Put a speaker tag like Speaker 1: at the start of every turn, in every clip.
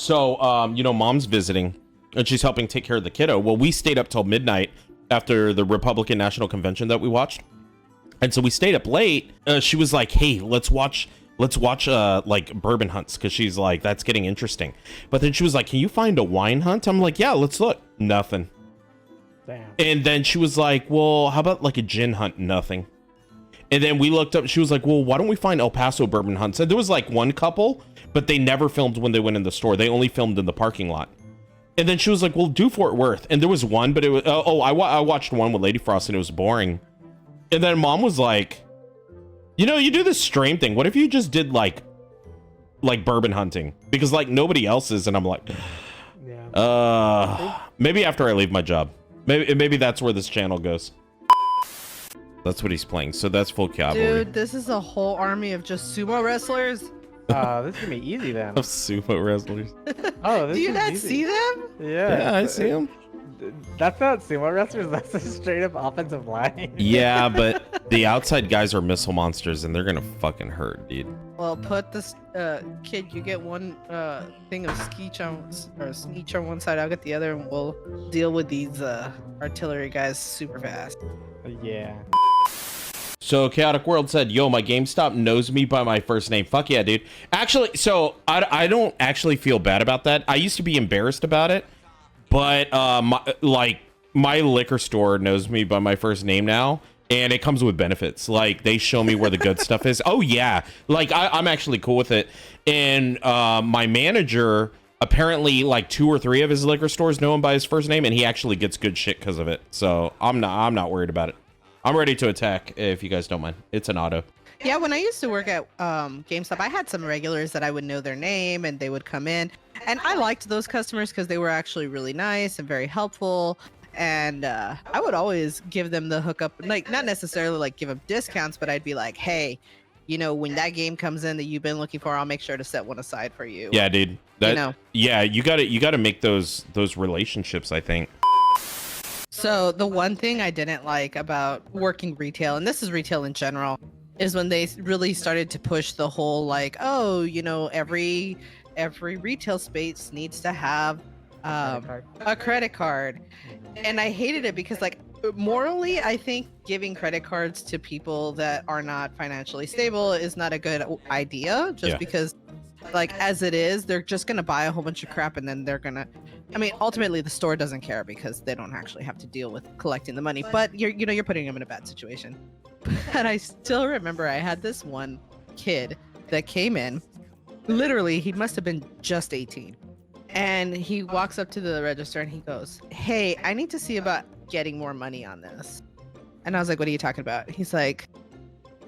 Speaker 1: So, you know, mom's visiting and she's helping take care of the kiddo. Well, we stayed up till midnight after the Republican National Convention that we watched. And so we stayed up late. She was like, hey, let's watch like bourbon hunts. Cause she's like, that's getting interesting. But then she was like, can you find a wine hunt? I'm like, yeah, let's look. Nothing.
Speaker 2: Damn.
Speaker 1: And then she was like, well, how about like a gin hunt? Nothing. And then we looked up, she was like, well, why don't we find El Paso bourbon hunts? And there was like one couple, but they never filmed when they went in the store. They only filmed in the parking lot. And then she was like, well, do Fort Worth. And there was one, but it was, I watched one with Lady Frost and it was boring. And then mom was like, you know, you do this stream thing. What if you just did like bourbon hunting? Because like nobody else is. And I'm like, yeah. Maybe after I leave my job. Maybe that's where this channel goes. That's what he's playing. So that's full cavalry.
Speaker 3: Dude, this is a whole army of just sumo wrestlers.
Speaker 2: This is gonna be easy then.
Speaker 1: Of sumo wrestlers.
Speaker 2: Oh, this
Speaker 3: Do you
Speaker 2: is
Speaker 3: not
Speaker 2: easy.
Speaker 3: see them?
Speaker 2: Yeah,
Speaker 1: I see them.
Speaker 2: That's not sumo wrestlers. That's a straight up offensive line.
Speaker 1: Yeah, but the outside guys are missile monsters, and they're gonna fucking hurt, dude.
Speaker 3: Well, put this kid. You get one thing of sneech on one side. I'll get the other, and we'll deal with these artillery guys super fast.
Speaker 2: Yeah.
Speaker 1: So Chaotic World said, yo, my GameStop knows me by my first name. Fuck yeah, dude. Actually, so I don't actually feel bad about that. I used to be embarrassed about it, but my liquor store knows me by my first name now, and it comes with benefits. Like, they show me where the good stuff is. Oh yeah, like I'm actually cool with it. And my manager, apparently like 2 or 3 of his liquor stores know him by his first name, and he actually gets good shit because of it. So I'm not worried about it. I'm ready to attack if you guys don't mind. It's an auto.
Speaker 3: Yeah, when I used to work at GameStop, I had some regulars that I would know their name and they would come in. And I liked those customers because they were actually really nice and very helpful. And I would always give them the hookup, like not necessarily like give them discounts, but I'd be like, hey, you know, when that game comes in that you've been looking for, I'll make sure to set one aside for you.
Speaker 1: Yeah, dude. That,
Speaker 3: you know?
Speaker 1: Yeah, you gotta make those relationships, I think.
Speaker 3: So the one thing I didn't like about working retail, and this is retail in general, is when they really started to push the whole like, oh, you know, every retail space needs to have a credit card. And I hated it because like morally, I think giving credit cards to people that are not financially stable is not a good idea, just because like as it is, they're just going to buy a whole bunch of crap and then they're going to, I mean, ultimately the store doesn't care because they don't actually have to deal with collecting the money, but you're putting them in a bad situation. But I still remember I had this one kid that came in, literally, he must have been just 18. And he walks up to the register and he goes, hey, I need to see about getting more money on this. And I was like, what are you talking about? He's like,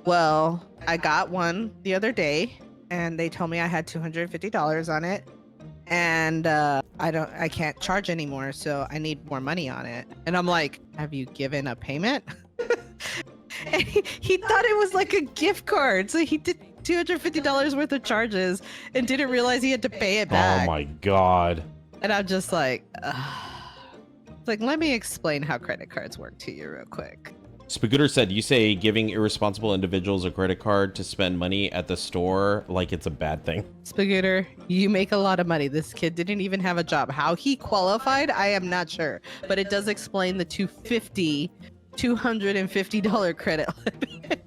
Speaker 3: well, I got one the other day and they told me I had $250 on it. And I can't charge anymore, so I need more money on it. And I'm like, have you given a payment? And he thought it was like a gift card, so he did $250 worth of charges and didn't realize he had to pay it back.
Speaker 1: Oh my god.
Speaker 3: And I'm just like, it's like, let me explain how credit cards work to you real quick.
Speaker 1: Spagooter said, you say giving irresponsible individuals a credit card to spend money at the store like it's a bad thing.
Speaker 3: Spagooter, you make a lot of money. This kid didn't even have a job. How he qualified, I am not sure. But it does explain the $250 credit limit.